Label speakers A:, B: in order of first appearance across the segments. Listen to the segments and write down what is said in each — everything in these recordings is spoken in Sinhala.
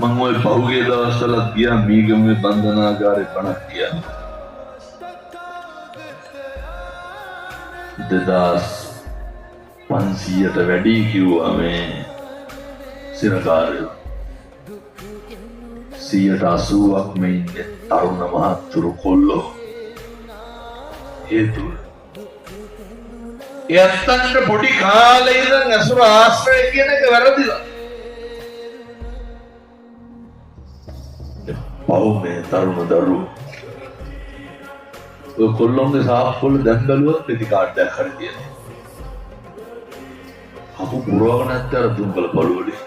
A: මම ওই පහුගිය දවස්වලත් ගියා මීගමේ බන්ධනාගාරේ 50ක් ගියා. 2500ට වැඩි කිව්වා මේ සිරකාරයෝ. 180ක් මේ ඉන්නේ තරුණ මහත්තුරු කොල්ලෝ. හේතුව එයත්තන්ට පොඩි කාලේ ඉඳන් අසුර ආශ්‍රය කියන එක වැරදිලා. පවුනේ තරුණ දරුවෝ ඔය කොල්ලොන්ගේ සාප්පුවල දැන් බැලුවත් පෙති කාඩ්ඩයක් හරි තියෙනවා. අපු පුරවගෙන නැත්නම් අර දුම්බල පළුවලේ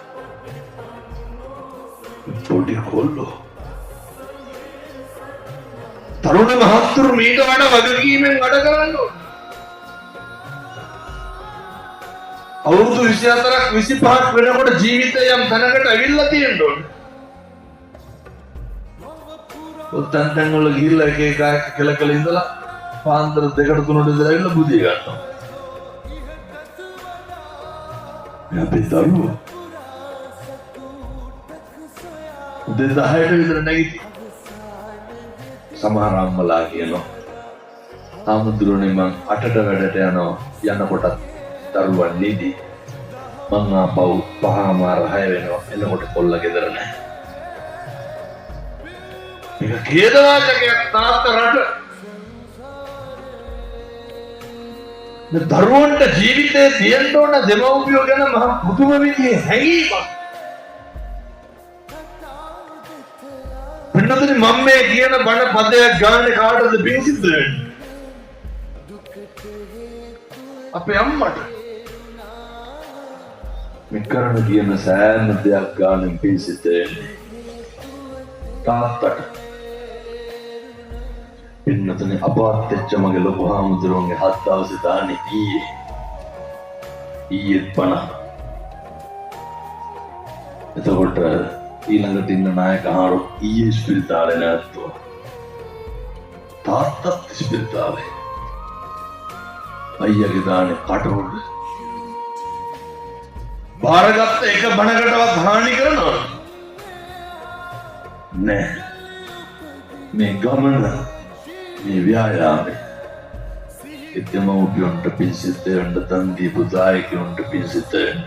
A: පොඩි කොල්ලෝ තරුණ මහත්තුරු මීට වඩා වගකීමෙන් වැඩ කරන්න ඕන. අවුරුදු 24ක් 25ක් වෙනකොට ජීවිතය යම් තැනකට ඇවිල්ලා තියෙන්න ඕන. ඔතෙන් තැන් වල ගිහිල්ලා එක එක කෙලකල ඉඳලා පාන්දර 2ට 3ට ඉඳලා ඇවිල්ලා බුදිය ගන්නවා. මේ අපේ දරුවෝ උදේ 10ට විතර නැගිටි. සමහර අම්මලා කියනවා ආමුදුරනේ මං 8ට වැඩට යනවා යනකොටත් දරුවන් නිදි මං ආපහු 5:06 වෙනවා එනකොට කොල්ල ගෙදර නැහැ. මේක කේදවාචකයක් තාත්තා රට. මේ දරුවන්ට ජීවිතේ තියෙන්න ඕන දෙමව්පියෝ ගැන මහ පුදුම විදිහේ හැඟීමක්. පින්නතුනි මම මේ කියන බණ පදයක් ගාන්නේ කාටද පින් සිද්ධ වෙන්නේ? අපේ අම්මට. මේ කරන කියන සෑම දෙයක් ගානේ පින් සිද්ධ වෙන්නේ තාත්තට. පින්නතුනි අපවත් වෙච්ච මගේ ලොකු හාමුදුරුවන්ගේ 7 දවසේ දාන්නේ ඊයේ 50. එතකොට ඊළඟට ඉන්න නායකහරු ඊයේ ස්පිරිතාලේ නැවතුවා. තාත්තත් ස්පිරිතාලේ. අයියාගේ දානේ කටුරුඩ. බාරගත්ත එක බණකටවත් හානි කරනවද? නෑ. මේ ගමන මේ ව්‍යායාමේ එතමෝපියොන්ට පිසිත වෙන්න තන් දීපු දායකයන්ට පිසිත වෙන්න.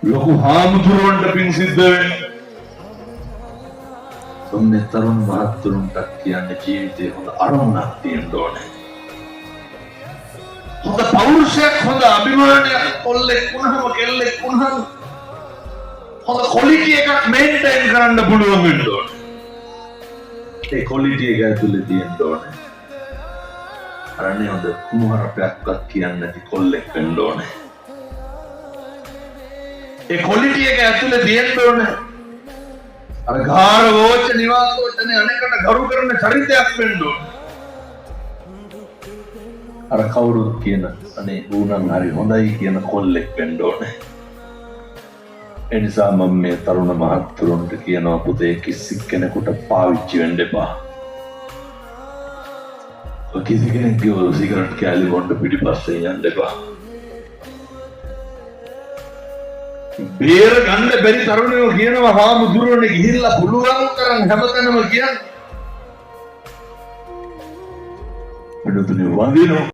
A: ලොකු හාමුදුරුවන්ට පින් සිද්ධ වෙන්න. තුන්නේ තරුණ මහත්තුරුන්ට කියන්නේ ජීවිතේ හොඳ අරමුණක් තියෙන්න ඕනේ. හොඳ පෞරුෂයක් හොඳ අභිමානයක් කොල්ලෙක් වුණාම කෙල්ලෙක් වුණාම හොඳ ක්වොලිටි එකක් මේන්ටේන් කරන්න පුළුවන් වෙන්න ඕනේ. ඒ ක්වොලිටි එක ඇතුලේ තියෙන්න ඕනේ. අරන්නේ හොඳ කුණුහරුපයක්වත් කියන්නේ නැති කොල්ලෙක් වෙන්න ඕනේ. ඒ ක්වොලිටි එක ඇතුලේ තියෙන්න ඕනේ. අර ගාර වෝච නිවාසෝචනේ අනේකට ගරු කරන චරිතයක් වෙන්න ඕනේ. අර කවුරුත් කියන අනේ ඌනම් හරි හොඳයි කියන කොල්ලෙක් වෙන්න ඕනේ. ඒ නිසා මම මේ තරුණ මහත්තුරුන්ට කියනවා පුතේ කිසි කෙනෙකුට පාවිච්චි වෙන්න එපා. කිසි කෙනෙක්ගේ සිගරට් කෑලි බොන්න පිටිපස්සේ යන්න එපා. බේර ගන්න බැරි තරුණයෝ කියනවා හාමුදුරුවනේ ගිහිල්ලා පුළුවන් තරම් හැමතැනම කියන්නේ. පිටුතුනේ වඳිනවා.